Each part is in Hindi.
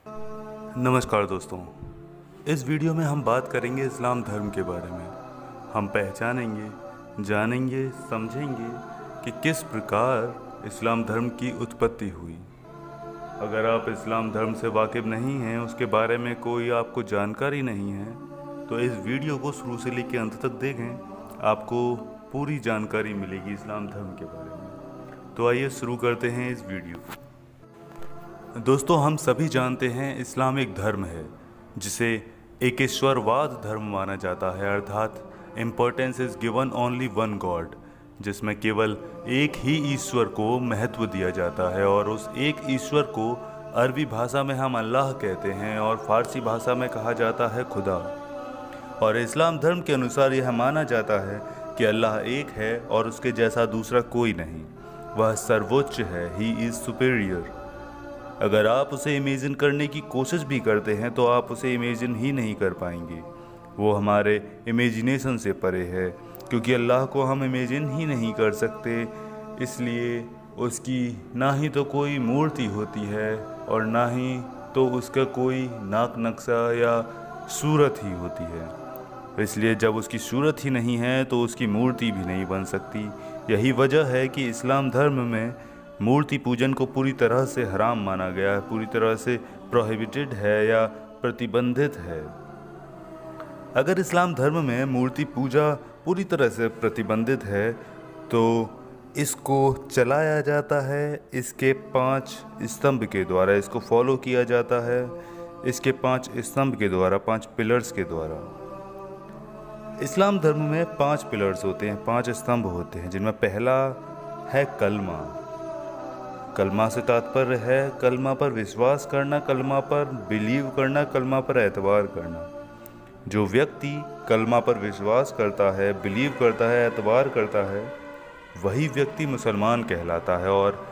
नमस्कार दोस्तों, इस वीडियो में हम बात करेंगे इस्लाम धर्म के बारे में। हम पहचानेंगे, जानेंगे, समझेंगे कि किस प्रकार इस्लाम धर्म की उत्पत्ति हुई। अगर आप इस्लाम धर्म से वाकिफ़ नहीं हैं, उसके बारे में कोई आपको जानकारी नहीं है, तो इस वीडियो को शुरू से लेकर अंत तक देखें। आपको पूरी जानकारी मिलेगी इस्लाम धर्म के बारे में। तो आइए शुरू करते हैं इस वीडियो को। दोस्तों, हम सभी जानते हैं इस्लाम एक धर्म है जिसे एकेश्वरवाद धर्म माना जाता है, अर्थात importance is given only one God, जिसमें केवल एक ही ईश्वर को महत्व दिया जाता है और उस एक ईश्वर को अरबी भाषा में हम अल्लाह कहते हैं और फारसी भाषा में कहा जाता है खुदा। और इस्लाम धर्म के अनुसार यह माना जाता है कि अल्लाह एक है और उसके जैसा दूसरा कोई नहीं, वह सर्वोच्च है, ही इज़ सुपीरियर। अगर आप उसे इमेजिन करने की कोशिश भी करते हैं तो आप उसे इमेजिन ही नहीं कर पाएंगे। वो हमारे इमेजिनेशन से परे है, क्योंकि अल्लाह को हम इमेजिन ही नहीं कर सकते। इसलिए उसकी ना ही तो कोई मूर्ति होती है और ना ही तो उसका कोई नाक नक्शा या सूरत ही होती है। इसलिए जब उसकी सूरत ही नहीं है तो उसकी मूर्ति भी नहीं बन सकती। यही वजह है कि इस्लाम धर्म में मूर्ति पूजन को पूरी तरह से हराम माना गया है, पूरी तरह से प्रोहिबिटेड है या प्रतिबंधित है। अगर इस्लाम धर्म में मूर्ति पूजा पूरी तरह से प्रतिबंधित है तो इसको चलाया जाता है इसके 5 स्तंभ के द्वारा, इसको फॉलो किया जाता है इसके 5 स्तंभ के द्वारा, 5 पिलर्स के द्वारा। इस्लाम धर्म में 5 पिलर्स होते हैं, 5 स्तंभ होते हैं, जिनमें पहला है कलमा। कलमा से तात्पर्य है कलमा पर विश्वास करना, कलमा पर बिलीव करना, कलमा पर एतबार करना। जो व्यक्ति कलमा पर विश्वास करता है, बिलीव करता है, एतबार करता है, वही व्यक्ति मुसलमान कहलाता है। और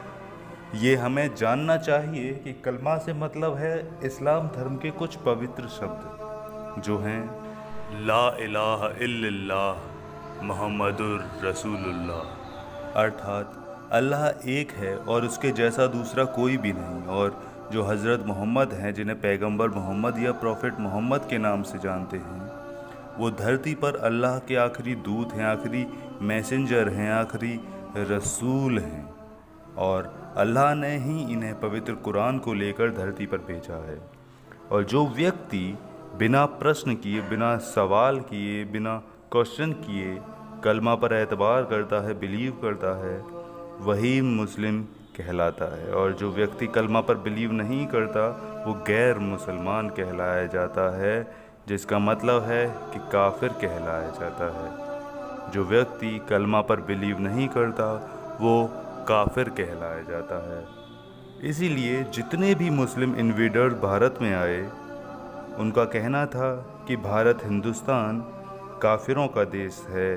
ये हमें जानना चाहिए कि कलमा से मतलब है इस्लाम धर्म के कुछ पवित्र शब्द जो हैं ला इलाहा इल्लल्लाह मुहम्मदुर रसूलुल्लाह, अर्थात अल्लाह एक है और उसके जैसा दूसरा कोई भी नहीं। और जो हज़रत मोहम्मद हैं, जिन्हें पैगंबर मोहम्मद या प्रॉफिट मोहम्मद के नाम से जानते हैं, वो धरती पर अल्लाह के आखिरी दूत हैं, आखिरी मैसेंजर हैं, आखिरी रसूल हैं। और अल्लाह ने ही इन्हें पवित्र कुरान को लेकर धरती पर भेजा है। और जो व्यक्ति बिना प्रश्न किए, बिना सवाल किए, बिना क्वेश्चन किए कलमा पर एतबार करता है, बिलीव करता है, वही मुस्लिम कहलाता है। और जो व्यक्ति कलमा पर बिलीव नहीं करता वो गैर मुसलमान कहलाया जाता है, जिसका मतलब है कि काफिर कहलाया जाता है। जो व्यक्ति कलमा पर बिलीव नहीं करता वो काफिर कहलाया जाता है। इसीलिए जितने भी मुस्लिम इन्वेडर्स भारत में आए, उनका कहना था कि भारत हिंदुस्तान काफिरों का देश है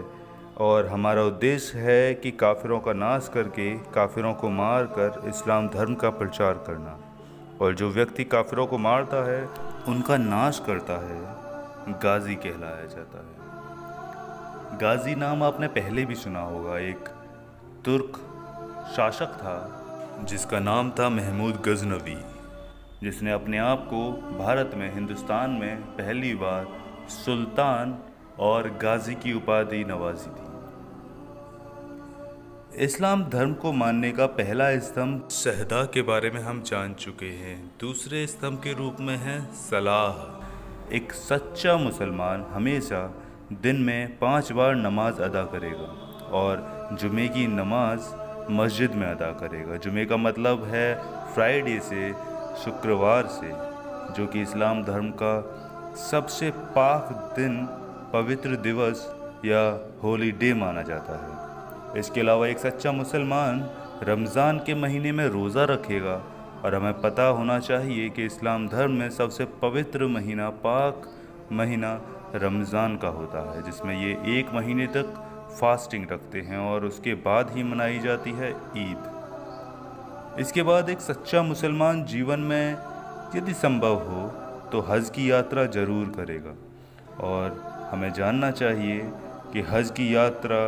और हमारा उद्देश्य है कि काफिरों का नाश करके, काफिरों को मार कर इस्लाम धर्म का प्रचार करना। और जो व्यक्ति काफिरों को मारता है, उनका नाश करता है, गाजी कहलाया जाता है। गाजी नाम आपने पहले भी सुना होगा। एक तुर्क शासक था जिसका नाम था महमूद गजनवी, जिसने अपने आप को भारत में, हिंदुस्तान में पहली बार सुल्तान और गाजी की उपाधि नवाजी थी। इस्लाम धर्म को मानने का पहला स्तंभ शहदा के बारे में हम जान चुके हैं। दूसरे स्तंभ के रूप में है सलाह। एक सच्चा मुसलमान हमेशा दिन में 5 बार नमाज अदा करेगा और जुमे की नमाज मस्जिद में अदा करेगा। जुमे का मतलब है फ्राइडे से शुक्रवार से, जो कि इस्लाम धर्म का सबसे पाक दिन, पवित्र दिवस या होली डे माना जाता है। इसके अलावा एक सच्चा मुसलमान रमज़ान के महीने में रोज़ा रखेगा। और हमें पता होना चाहिए कि इस्लाम धर्म में सबसे पवित्र महीना, पाक महीना रमज़ान का होता है, जिसमें ये 1 महीने तक फास्टिंग रखते हैं और उसके बाद ही मनाई जाती है ईद। इसके बाद एक सच्चा मुसलमान जीवन में यदि संभव हो तो हज की यात्रा ज़रूर करेगा। और हमें जानना चाहिए कि हज की यात्रा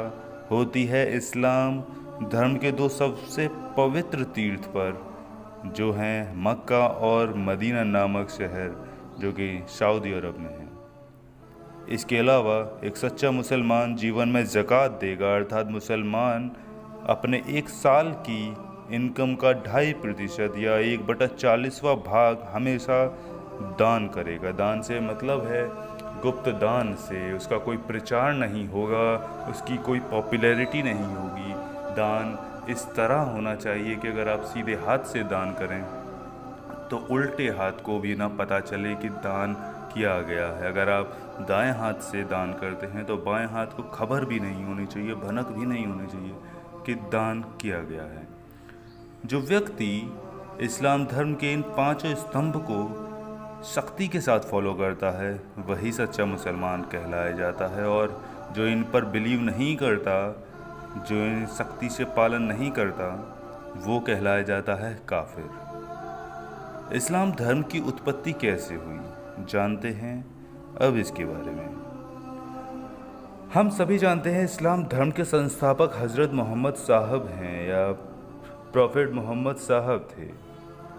होती है इस्लाम धर्म के 2 सबसे पवित्र तीर्थ पर, जो हैं मक्का और मदीना नामक शहर, जो कि सऊदी अरब में है। इसके अलावा एक सच्चा मुसलमान जीवन में ज़कात देगा, अर्थात मुसलमान अपने एक साल की इनकम का 2.5% या 1/40वां भाग हमेशा दान करेगा। दान से मतलब है गुप्त दान से, उसका कोई प्रचार नहीं होगा, उसकी कोई पॉपुलैरिटी नहीं होगी। दान इस तरह होना चाहिए कि अगर आप सीधे हाथ से दान करें तो उल्टे हाथ को भी ना पता चले कि दान किया गया है। अगर आप दाएं हाथ से दान करते हैं तो बाएं हाथ को खबर भी नहीं होनी चाहिए, भनक भी नहीं होनी चाहिए कि दान किया गया है। जो व्यक्ति इस्लाम धर्म के इन 5 स्तंभ को सख्ती के साथ फॉलो करता है वही सच्चा मुसलमान कहलाया जाता है, और जो इन पर बिलीव नहीं करता, जो इन सख्ती से पालन नहीं करता, वो कहलाया जाता है काफिर। इस्लाम धर्म की उत्पत्ति कैसे हुई जानते हैं अब इसके बारे में। हम सभी जानते हैं इस्लाम धर्म के संस्थापक हज़रत मोहम्मद साहब हैं, या प्रॉफेट मोहम्मद साहब थे।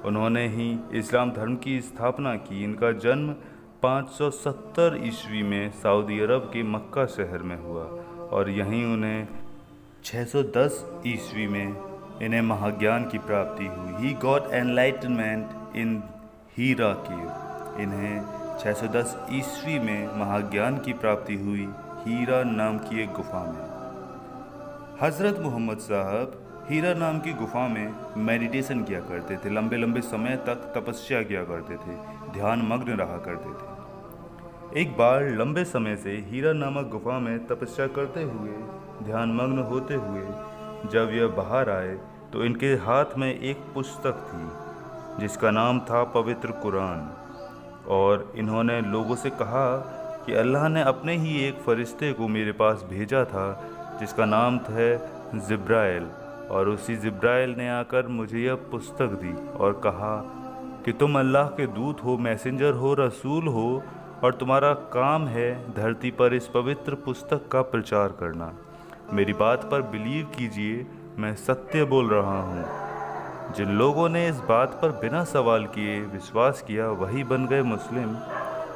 उन्होंने ही इस्लाम धर्म की स्थापना की। इनका जन्म 570 ईस्वी में सऊदी अरब के मक्का शहर में हुआ, और यहीं उन्हें 610 ईस्वी में इन्हें महाज्ञान की प्राप्ति हुई। ही गॉट एनलाइटनमेंट इन हीरा केव। इन्हें 610 ईस्वी में महाज्ञान की प्राप्ति हुई हीरा नाम की एक गुफा में। हज़रत मोहम्मद साहब हीरा नाम की गुफा में मेडिटेशन किया करते थे, लंबे लंबे समय तक तपस्या किया करते थे, ध्यान मग्न रहा करते थे। एक बार लंबे समय से हीरा नामक गुफा में तपस्या करते हुए, ध्यान मग्न होते हुए जब यह बाहर आए तो इनके हाथ में एक पुस्तक थी जिसका नाम था पवित्र कुरान, और इन्होंने लोगों से कहा कि अल्लाह ने अपने ही एक फरिश्ते को मेरे पास भेजा था जिसका नाम था जिब्राइल, और उसी जिब्राइल ने आकर मुझे यह पुस्तक दी और कहा कि तुम अल्लाह के दूत हो, मैसेंजर हो, रसूल हो, और तुम्हारा काम है धरती पर इस पवित्र पुस्तक का प्रचार करना। मेरी बात पर बिलीव कीजिए, मैं सत्य बोल रहा हूँ। जिन लोगों ने इस बात पर बिना सवाल किए विश्वास किया वही बन गए मुस्लिम।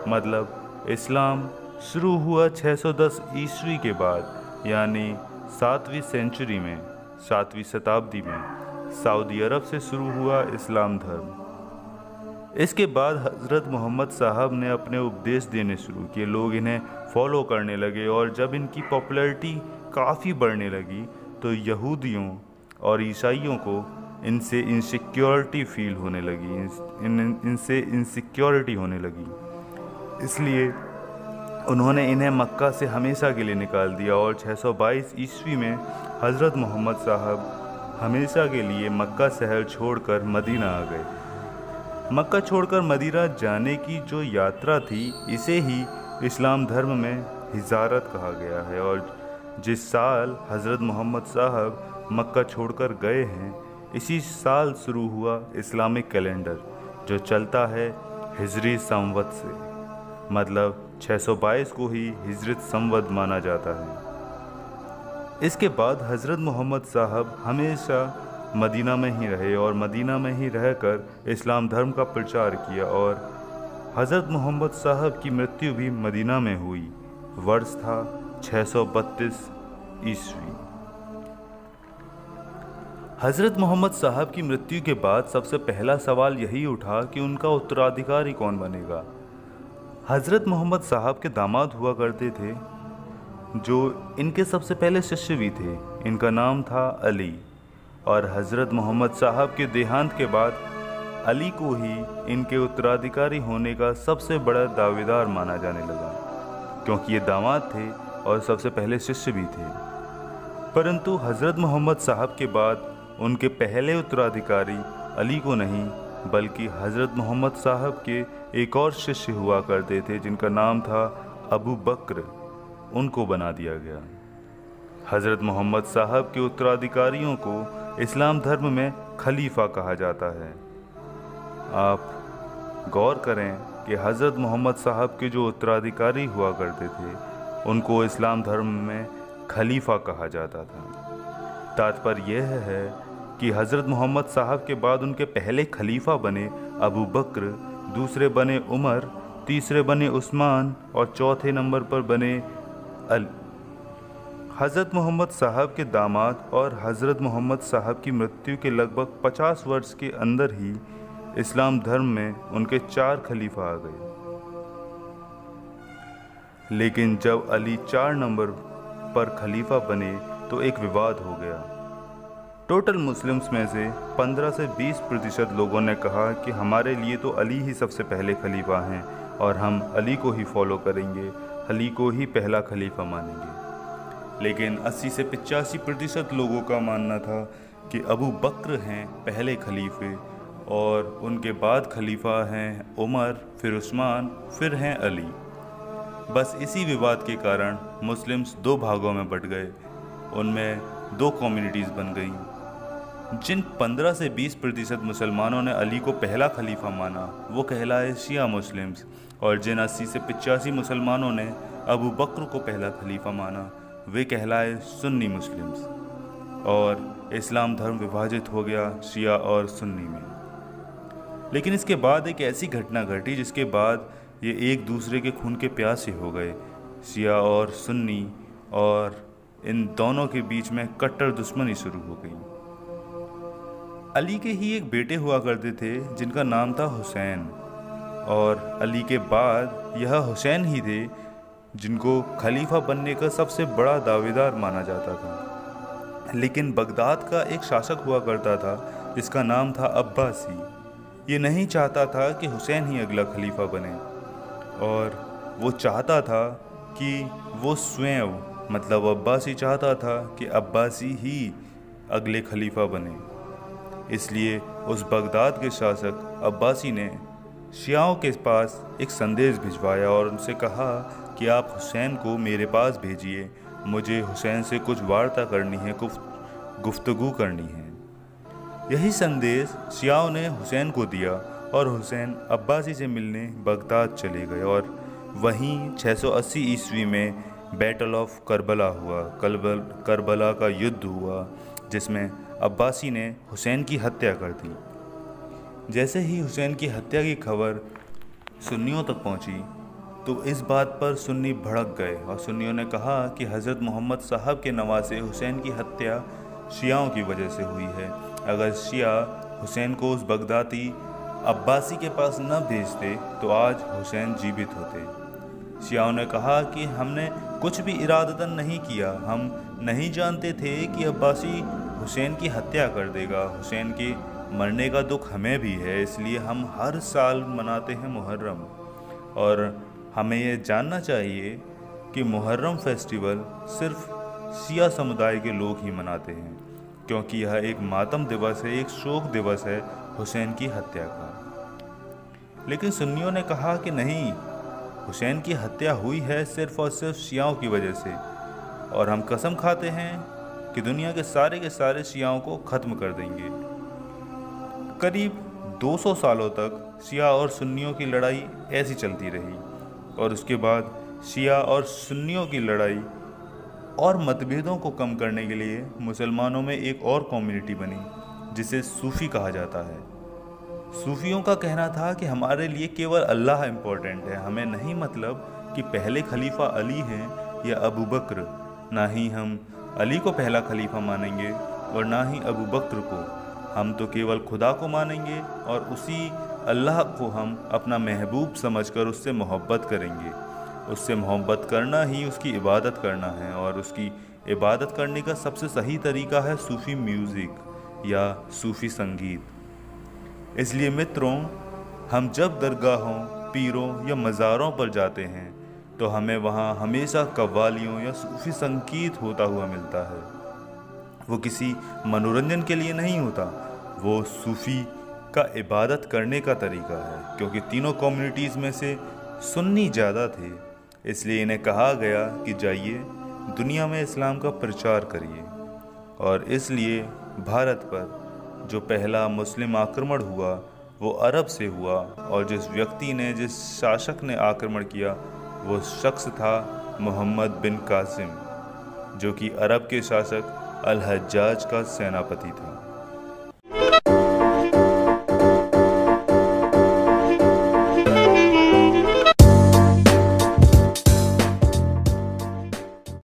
मतलब इस्लाम शुरू हुआ 610 ईस्वी के बाद, यानी 7वीं सेंचुरी में, 7वीं शताब्दी में सऊदी अरब से शुरू हुआ इस्लाम धर्म। इसके बाद हज़रत मोहम्मद साहब ने अपने उपदेश देने शुरू किए, लोग इन्हें फॉलो करने लगे, और जब इनकी पॉपुलैरिटी काफ़ी बढ़ने लगी तो यहूदियों और ईसाइयों को इनसे इनसिक्योरिटी फील होने लगी, इनसे इनसिक्योरिटी होने लगी। इसलिए उन्होंने इन्हें मक्का से हमेशा के लिए निकाल दिया, और 622 ईस्वी में हज़रत मोहम्मद साहब हमेशा के लिए मक्का शहर छोड़कर मदीना आ गए। मक्का छोड़कर मदीना जाने की जो यात्रा थी इसे ही इस्लाम धर्म में हिजारत कहा गया है, और जिस साल हज़रत मोहम्मद साहब मक्का छोड़कर गए हैं इसी साल शुरू हुआ इस्लामिक कैलेंडर, जो चलता है हिजरी संवत से। मतलब 622 को ही हिजरत संवत माना जाता है। इसके बाद हज़रत मोहम्मद साहब हमेशा मदीना में ही रहे और मदीना में ही रहकर इस्लाम धर्म का प्रचार किया, और हज़रत मोहम्मद साहब की मृत्यु भी मदीना में हुई। वर्ष था 632 ईस्वी। हज़रत मोहम्मद साहब की मृत्यु के बाद सबसे पहला सवाल यही उठा कि उनका उत्तराधिकारी कौन बनेगा। हज़रत मोहम्मद साहब के दामाद हुआ करते थे जो इनके सबसे पहले शिष्य भी थे। इनका नाम था अली, और हज़रत मोहम्मद साहब के देहांत के बाद अली को ही इनके उत्तराधिकारी होने का सबसे बड़ा दावेदार माना जाने लगा, क्योंकि ये दामाद थे और सबसे पहले शिष्य भी थे। परंतु हज़रत मोहम्मद साहब के बाद उनके पहले उत्तराधिकारी अली को नहीं बल्कि हज़रत मोहम्मद साहब के एक और शिष्य हुआ करते थे जिनका नाम था अबू बकर, उनको बना दिया गया। हज़रत मोहम्मद साहब के उत्तराधिकारियों को इस्लाम धर्म में खलीफा कहा जाता है। आप गौर करें कि हज़रत मोहम्मद साहब के जो उत्तराधिकारी हुआ करते थे उनको इस्लाम धर्म में खलीफा कहा जाता था। तात्पर्य यह है कि हज़रत मोहम्मद साहब के बाद उनके पहले खलीफा बने अबू बकर, दूसरे बने उमर, तीसरे बने उस्मान और चौथे नंबर पर बने अली। हज़रत मोहम्मद साहब के दामाद और हज़रत मोहम्मद साहब की मृत्यु के लगभग 50 वर्ष के अंदर ही इस्लाम धर्म में उनके 4 खलीफा आ गए। लेकिन जब अली 4 नंबर पर खलीफा बने तो एक विवाद हो गया। टोटल मुस्लिम्स में से 15 से 20% लोगों ने कहा कि हमारे लिए तो अली ही सबसे पहले खलीफा हैं और हम अली को ही फॉलो करेंगे, अली को ही पहला खलीफा मानेंगे। लेकिन 80 से 85% लोगों का मानना था कि अबू बकर हैं पहले खलीफे और उनके बाद खलीफा हैं उमर, फिर उस्मान, फिर हैं अली। बस इसी विवाद के कारण मुस्लिम्स 2 भागों में बट गए। उनमें 2 कम्युनिटीज़ बन गईं। जिन 15 से 20% मुसलमानों ने अली को पहला खलीफा माना वो कहलाए शिया मुस्लिम्स, और जिन 80 से 85 मुसलमानों ने अबू बकर को पहला खलीफा माना वे कहलाए सुन्नी मुस्लिम्स। और इस्लाम धर्म विभाजित हो गया शिया और सुन्नी में। लेकिन इसके बाद एक ऐसी घटना घटी जिसके बाद ये एक दूसरे के खून के प्यासे हो गए, शिया और सुन्नी, और इन दोनों के बीच में कट्टर दुश्मनी शुरू हो गई। अली के ही एक बेटे हुआ करते थे जिनका नाम था हुसैन, और अली के बाद यह हुसैन ही थे जिनको खलीफा बनने का सबसे बड़ा दावेदार माना जाता था। लेकिन बगदाद का एक शासक हुआ करता था जिसका नाम था अब्बासी। ये नहीं चाहता था कि हुसैन ही अगला खलीफा बने, और वो चाहता था कि वो स्वयं मतलब अब्बासी चाहता था कि अब्बासी ही अगले खलीफा बने। इसलिए उस बगदाद के शासक अब्बासी ने शियाओं के पास एक संदेश भिजवाया और उनसे कहा कि आप हुसैन को मेरे पास भेजिए, मुझे हुसैन से कुछ वार्ता करनी है, गुफ्तगू करनी है। यही संदेश शियाओं ने हुसैन को दिया और हुसैन अब्बासी से मिलने बगदाद चले गए, और वहीं 680 ईस्वी में बैटल ऑफ करबला हुआ। करबला का युद्ध हुआ जिसमें अब्बासी ने हुसैन की हत्या कर दी। जैसे ही हुसैन की हत्या की खबर सुन्नियों तक पहुंची तो इस बात पर सुन्नी भड़क गए और सुन्नियों ने कहा कि हज़रत मोहम्मद साहब के नवासे हुसैन की हत्या शियाओं की वजह से हुई है। अगर शिया हुसैन को उस बगदादी अब्बासी के पास न भेजते तो आज हुसैन जीवित होते। शियाओं ने कहा कि हमने कुछ भी इरादतन नहीं किया, हम नहीं जानते थे कि अब्बासी हुसैन की हत्या कर देगा। हुसैन के मरने का दुख हमें भी है, इसलिए हम हर साल मनाते हैं मुहर्रम, और हमें ये जानना चाहिए कि मुहर्रम फेस्टिवल सिर्फ शिया समुदाय के लोग ही मनाते हैं, क्योंकि यह एक मातम दिवस है, एक शोक दिवस है हुसैन की हत्या का। लेकिन सुन्नियों ने कहा कि नहीं, हुसैन की हत्या हुई है सिर्फ और सिर्फ शियाओं की वजह से, और हम कसम खाते हैं कि दुनिया के सारे शियाओं को ख़त्म कर देंगे। करीब 200 सालों तक शिया और सुन्नियों की लड़ाई ऐसी चलती रही, और उसके बाद शिया और सुन्नियों की लड़ाई और मतभेदों को कम करने के लिए मुसलमानों में एक और कम्युनिटी बनी जिसे सूफ़ी कहा जाता है। सूफियों का कहना था कि हमारे लिए केवल अल्लाह इम्पोर्टेंट है, हमें नहीं मतलब कि पहले खलीफा अली हैं या अबू बकर, ना ही हम अली को पहला खलीफा मानेंगे और ना ही अबू बकर को। हम तो केवल खुदा को मानेंगे और उसी अल्लाह को हम अपना महबूब समझकर उससे मोहब्बत करेंगे। उससे मोहब्बत करना ही उसकी इबादत करना है, और उसकी इबादत करने का सबसे सही तरीका है सूफ़ी म्यूज़िक या सूफ़ी संगीत। इसलिए मित्रों, हम जब दरगाहों, पीरों या मज़ारों पर जाते हैं तो हमें वहाँ हमेशा कव्वालियों या सूफ़ी संगीत होता हुआ मिलता है। वो किसी मनोरंजन के लिए नहीं होता, वो सूफ़ी का इबादत करने का तरीका है। क्योंकि तीनों कम्युनिटीज़ में से सुन्नी ज़्यादा थे, इसलिए इन्हें कहा गया कि जाइए दुनिया में इस्लाम का प्रचार करिए। और इसलिए भारत पर जो पहला मुस्लिम आक्रमण हुआ वो अरब से हुआ, और जिस व्यक्ति ने, जिस शासक ने आक्रमण किया वो शख्स था मोहम्मद बिन कासिम, जो कि अरब के शासक अल हज्जाज का सेनापति था।